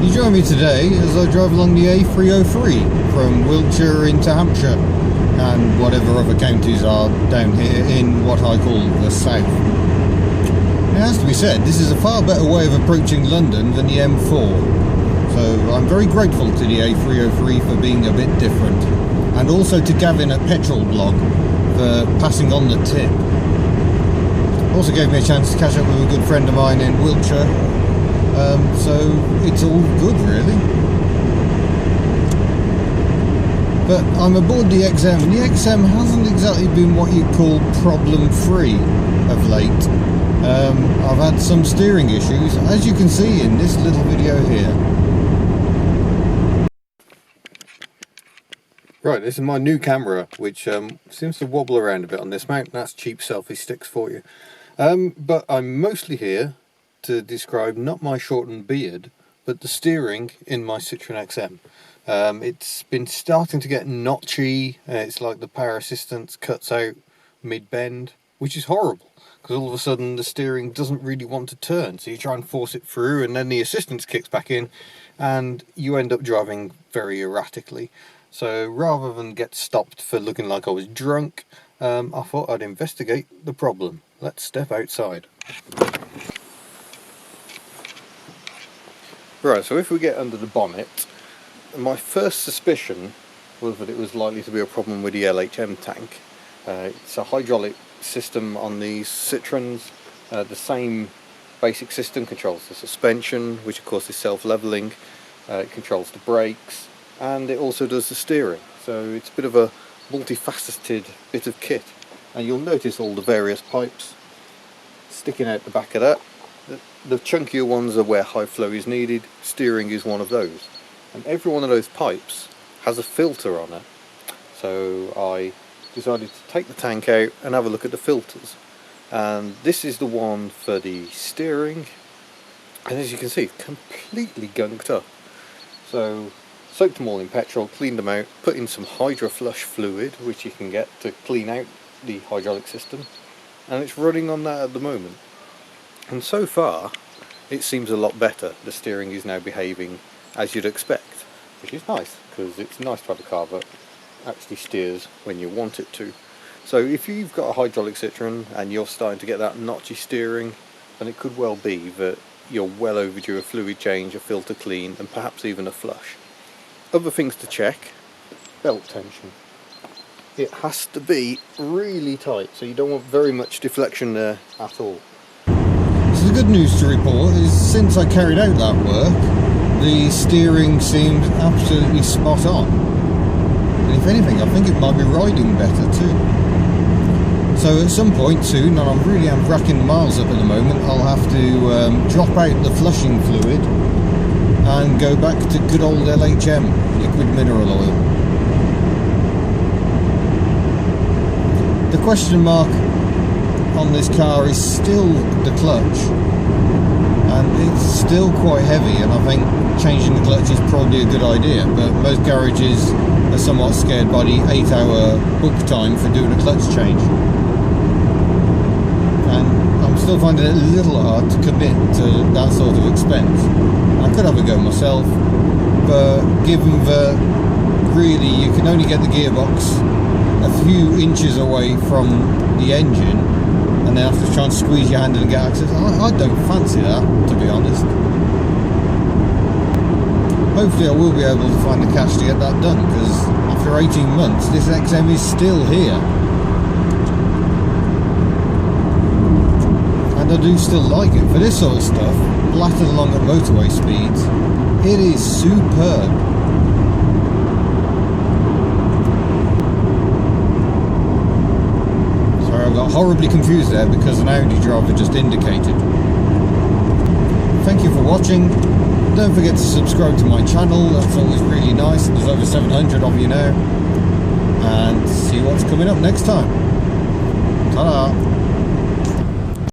You join me today as I drive along the A303 from Wiltshire into Hampshire and whatever other counties are down here in what I call the south. It has to be said, this is a far better way of approaching London than the M4. So I'm very grateful to the A303 for being a bit different, and also to Gavin at Petrol Blog for passing on the tip. Also gave me a chance to catch up with a good friend of mine in Wiltshire, so it's all good really. But I'm aboard the XM, and the XM hasn't exactly been what you'd call problem-free of late. I've had some steering issues, as you can see in this little video here. Right, this is my new camera, which seems to wobble around a bit on this mount. That's cheap selfie sticks for you. But I'm mostly here to describe not my shortened beard, but the steering in my Citroen XM. It's been starting to get notchy. It's like the power assistance cuts out mid-bend, which is horrible, because all of a sudden the steering doesn't really want to turn, so you try and force it through and then the assistance kicks back in and you end up driving very erratically. So rather than get stopped for looking like I was drunk, I thought I'd investigate the problem. Let's step outside. Right, so if we get under the bonnet, my first suspicion was that it was likely to be a problem with the LHM tank. It's a hydraulic system on these Citroens. The same basic system controls the suspension, which of course is self-leveling. It controls the brakes, and it also does the steering. So it's a bit of a multifaceted bit of kit. And you'll notice all the various pipes sticking out the back of that. The chunkier ones are where high flow is needed. Steering is one of those. And every one of those pipes has a filter on it. So I decided to take the tank out and have a look at the filters. And this is the one for the steering. And as you can see, completely gunked up. So soaked them all in petrol, cleaned them out, put in some HydroFlush fluid, which you can get to clean out the hydraulic system, and it's running on that at the moment. And so far it seems a lot better. The steering is now behaving as you'd expect, which is nice, because it's nice to have a car that actually steers when you want it to. So if you've got a hydraulic Citroen and you're starting to get that notchy steering, then it could well be that you're well overdue a fluid change, a filter clean, and perhaps even a flush. Other things to check: belt tension. It has to be really tight, so you don't want very much deflection there at all. So the good news to report is, since I carried out that work, the steering seemed absolutely spot on. And if anything, I think it might be riding better too. So at some point soon, and I'm racking the miles up at the moment, I'll have to drop out the flushing fluid and go back to good old LHM, liquid mineral oil. The question mark on this car is still the clutch, and it's still quite heavy, and I think changing the clutch is probably a good idea, but most garages are somewhat scared by the 8-hour book time for doing a clutch change. And I'm still finding it a little hard to commit to that sort of expense. I could have a go myself, but given that really you can only get the gearbox a few inches away from the engine and then have to try and squeeze your hand in and get access, I don't fancy that, to be honest. Hopefully I will be able to find the cash to get that done, because after 18 months this XM is still here. And I do still like it. For this sort of stuff, blattered along at motorway speeds, it is superb. I got horribly confused there because an Audi driver just indicated. Thank you for watching. Don't forget to subscribe to my channel, that's always really nice. There's over 700 of you now. And see what's coming up next time. Ta-da!